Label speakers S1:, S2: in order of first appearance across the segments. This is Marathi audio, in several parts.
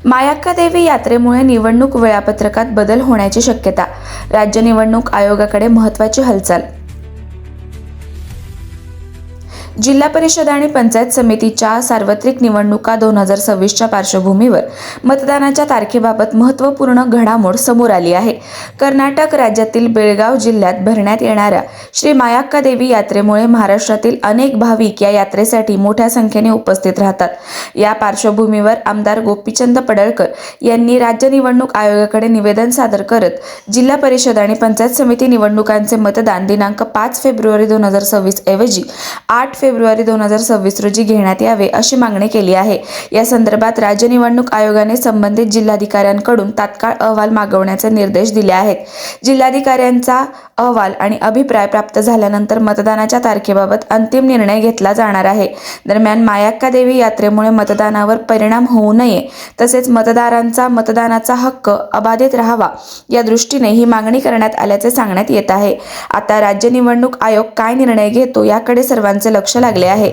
S1: मायाक्का देवी यात्रेमुळे निवडणूक वेळापत्रकात बदल होण्याची शक्यता. राज्य निवडणूक आयोगाकडे महत्त्वाची हालचाल. जिल्हा परिषद आणि पंचायत समितीच्या सार्वत्रिक निवडणुका 2026च्या पार्श्वभूमीवर मतदानाच्या तारखेबाबत महत्त्वपूर्ण घडामोड समोर आली आहे. कर्नाटक राज्यातील बेळगाव जिल्ह्यात भरण्यात येणाऱ्या श्री मायाक्का देवी यात्रेमुळे महाराष्ट्रातील अनेक भाविक या यात्रेसाठी मोठ्या संख्येने उपस्थित राहतात. या पार्श्वभूमीवर आमदार गोपीचंद पडळकर यांनी राज्य निवडणूक आयोगाकडे निवेदन सादर करत जिल्हा परिषद आणि पंचायत समिती निवडणुकांचे मतदान दिनांक 5 फेब्रुवारी 2026 ऐवजी 8 फेब्रुवारी 2026 रोजी घेण्यात यावे अशी मागणी केली आहे. या संदर्भात राज्य निवडणूक आयोगाने संबंधित जिल्हाधिकाऱ्यांकडून तात्काळ अहवाल मागवण्याचे निर्देश दिले आहेत. जिल्हाधिकाऱ्यांचा अहवाल आणि अभिप्राय प्राप्त झाल्यानंतर मतदानाच्या तारखेबाबत अंतिम निर्णय घेतला जाणार आहे. दरम्यान मायाक्का देवी यात्रेमुळे मतदानावर परिणाम होऊ नये तसेच मतदारांचा मतदानाचा हक्क अबाधित राहावा या दृष्टीने ही मागणी करण्यात आल्याचे सांगण्यात येत आहे. आता राज्य निवडणूक आयोग काय निर्णय घेतो याकडे सर्वांचे लक्ष लागले आहे.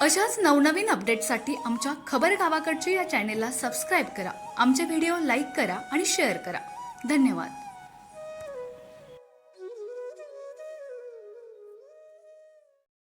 S2: अशाच नवनवीन अपडेट्ससाठी आमच्या खबर गावाकडची या चॅनेलला सबस्क्राईब करा. आमचे व्हिडिओ लाईक करा आणि शेअर करा. धन्यवाद.